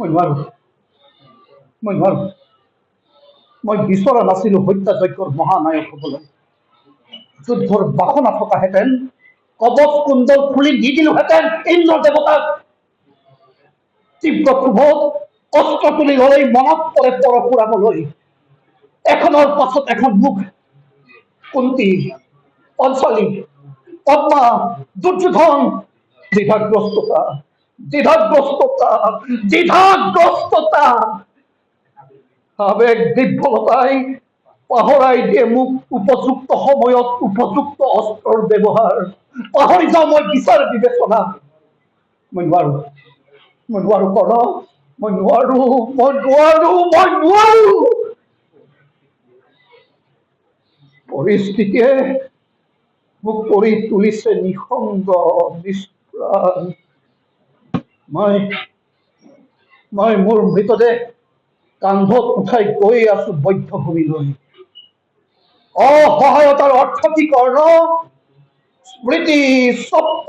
মই নোৱাৰো মই নোৱাৰো মই বিচৰা নাছিলো হত্যাযজ্ঞৰ মহানায়ক হবলৈ যুদ্ধৰ বাসনা থকাহেঁতেন কবচ কুণ্ডল খুলি দি দিলোহেঁতেন ইন্দ্ৰ দেৱতাক তীব্ৰ ক্ষোভত অস্ত্ৰ তুলি ললেই মনত পৰে পৰশুৰামলৈ এখনৰ পাছত এখন মুখ কুন্তি পঞ্চালী পদ্মা দুৰ্যোধন দ্বিধাগ্ৰস্ততা দ্বিধাগ্ৰস্ততা দ্বিধাগ্ৰস্ততা আবেগ দিব্যলতাই পাহৰাই দিয়ে মোক উপযুক্ত সময়ত উপযুক্ত অস্ত্ৰৰ ব্যৱহাৰ পাহৰি যাওঁ মই বিচাৰ বিবেচনা মই নোৱাৰো কৰ্ণ মই নোৱাৰো পৰিস্থিতিয়ে মোক কৰি তুলিছে নিসংগ নিষ্প্ৰাণ মই মোৰ মৃতদেহ কান্ধত উঠাই গৈ আছো বধ্যভূমিলৈ অসহায়তাৰ অৰ্থ কি কৰ্ণ স্মৃতি স্বপ্ন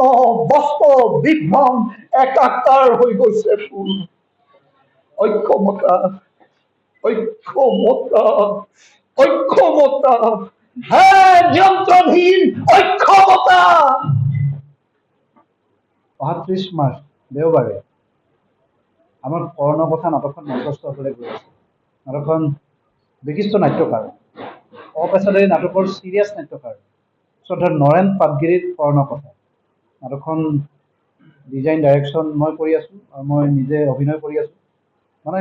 বাস্তৱ বিভ্ৰম একাকাৰ হৈ গৈছে ফুল ঐক্যমতা হে নিয়ন্ত্ৰণহীন ঐক্যমতা ৩৫ মাৰ্চ দেওবাৰে আমাৰ কৰ্ণকথা নাটকখন মঞ্চস্থ হ'বলৈ গৈ আছে নাটকখন বিশিষ্ট নাট্যকাৰ অপেচাদাৰী নাটকৰ চিৰিয়াছ নাট্যকাৰ শ্ৰদ্ধাৰ নৰেন পাটগিৰিৰ কৰ্ণকথা নাটকখন ডিজাইন ডাইৰেকশ্যন মই কৰি আছোঁ আৰু মই নিজে অভিনয় কৰি আছোঁ মানে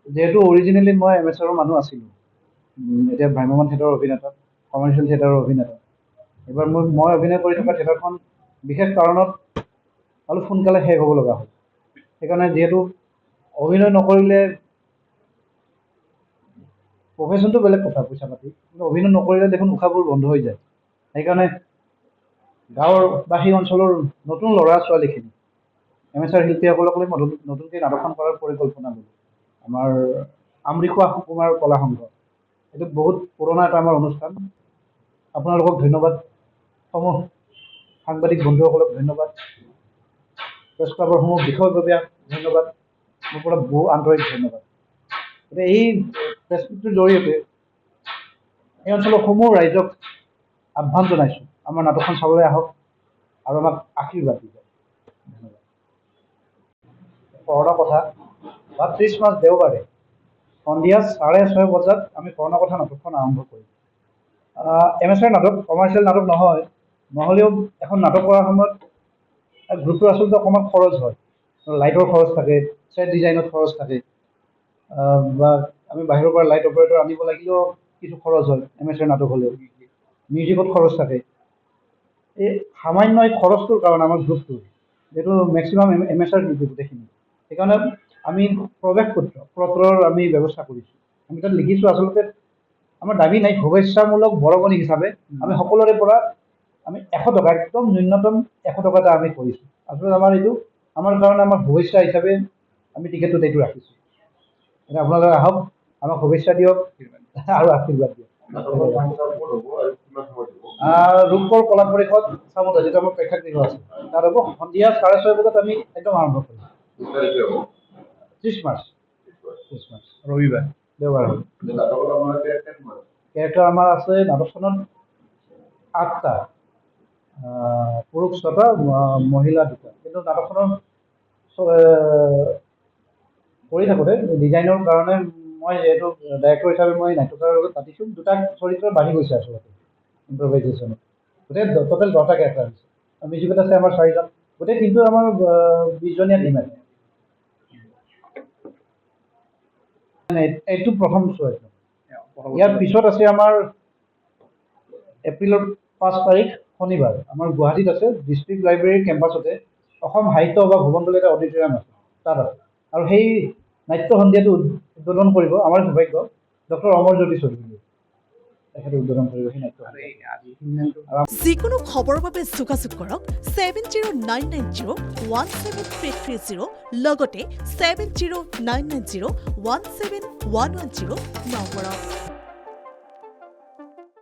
যেহেতু অৰিজিনেলি মই এমেচাৰৰ মানুহ আছিলোঁ এতিয়া ভ্ৰাম্যমান থিয়েটাৰৰ অভিনেতা কমাৰ্চিয়েল থিয়েটাৰৰ অভিনেতা এইবাৰ মই অভিনয় কৰি থকা থিয়েটাৰখন বিশেষ কাৰণত অলপ সোনকালে শেষ হ'ব লগা হ'ল সেইকাৰণে যিহেতু অভিনয় নকৰিলে প্ৰফেশ্যনটো বেলেগ কথা পইচা পাতি কিন্তু অভিনয় নকৰিলে দেখোন উশাহবোৰ বন্ধ হৈ যায় সেইকাৰণে গাঁৱৰ বা সেই অঞ্চলৰ নতুন ল'ৰা ছোৱালীখিনি এমেচাৰ শিল্পীসকলক লৈ নতুনকৈ নাটকখন কৰাৰ পৰিকল্পনা ল'লোঁ আমাৰ আমৰিখোৱা সুকুমাৰ কলা সংঘ এইটো বহুত পুৰণা এটা আমাৰ অনুষ্ঠান আপোনালোকক ধন্যবাদ সমূহ সাংবাদিক বন্ধুসকলক ধন্যবাদ প্ৰেছ ক্লাবৰ সমূহ বিষয়ববীয়া ধন্যবাদ মোৰ পৰা বহু আন্তৰিক ধন্যবাদ গতিকে এই প্ৰেছ মিটটোৰ জৰিয়তে এই অঞ্চলৰ সমূহ ৰাইজক আহ্বান জনাইছোঁ আমাৰ নাটকখন চাবলৈ আহক আৰু আমাক আশীৰ্বাদ দিব ধন্যবাদ কৰ্ণকথা ৩৫ মাৰ্চ দেওবাৰে সন্ধিয়া 6:30 বজাত আমি কৰ্ণকথা নাটকখন আৰম্ভ কৰিম এমেচাৰ নাটক কমাৰ্চিয়েল নাটক নহ'লেও এখন নাটক কৰাৰ সময়ত গ্ৰুপটো আচলতে অকণমান খৰচ হয় লাইটৰ খৰচ থাকে ছেট ডিজাইনত খৰচ থাকে বা আমি বাহিৰৰ পৰা লাইট অপাৰেটৰ আনিব লাগিলেও কিছু খৰচ হয় এমেচাৰ নাটক হ'লেও মিউজিকত খৰচ থাকে এই সামান্য এই খৰচটোৰ কাৰণে আমাৰ গ্ৰুপটো যিহেতু মেক্সিমাম এমেচাৰ শিল্পী গোটেইখিনি সেইকাৰণে আমি প্ৰৱেশ পত্ৰৰ আমি ব্যৱস্থা কৰিছোঁ আমি তাত লিখিছোঁ আচলতে আমাৰ দাবী নাই শুভেচ্ছামূলক বৰঙণি হিচাপে আমি সকলোৰে পৰা আমি 100 টকা একদম ন্যূনতম 100 টকা এটা আমি কৰিছোঁ আচলতে আমাৰ এইটো আমাৰ কাৰণে আমাৰ শুভেচ্ছা হিচাপে আমি টিকেটটোত এইটো ৰাখিছোঁ এতিয়া আপোনালোকে আহক আমাক শুভেচ্ছা দিয়ক আৰু আশীৰ্বাদ দিয়ক ৰূপকৰ কলা পৰিষদ চামুটা যিটো আমাৰ প্ৰেক্ষাগৃহ আছে তাত হ'ব সন্ধিয়া 6:30 বজাত আমি একদম আৰম্ভ কৰিম 30 মাৰ্চ ৰবিবাৰ দেওবাৰ হ'ল কেৰেক্টাৰ আমাৰ আছে নাটকখনত 8টা পুৰুষ 6টা মহিলা 2টা কিন্তু নাটকখনৰ কৰি থাকোঁতে ডিজাইনৰ কাৰণে মই যিহেতু ডাইৰেক্টৰ হিচাপে মই নাট্যকাৰৰ লগত পাতিছোঁ 2টা চৰিত্ৰ বাঢ়ি গৈছে আচলতে ইম্প্ৰভাইজেশ্যনত গোটেই টোটেল 10টা কেৰেক্টাৰ হৈছে মিউজিকত আছে আমাৰ 4জন গোটেই কিন্তু আমাৰ 20জনীয়া টিম আছে এইটো প্ৰথম শ্ব' ইয়াৰ পিছত আছে আমাৰ এপ্ৰিলৰ 5 তাৰিখ শনিবাৰ আমাৰ গুৱাহাটীত আছে ডিষ্ট্ৰিক্ট লাইব্ৰেৰীৰ কেম্পাছতে অসম সাহিত্য সভা ভৱন বুলি এটা অডিটৰিয়াম আছে তাত আছে আৰু সেই নাট্য সন্ধিয়াটো উদ্বোধন কৰিব আমাৰ সৌভাগ্য ডক্টৰ অমৰজ্যোতি চৌধুৰীয়ে তেখেতে উদ্বোধন কৰিব সেই নাট্য যিকোনো খবৰৰ বাবে যোগাযোগ কৰক 7099017330 লগতে 7099017110 নম্বৰত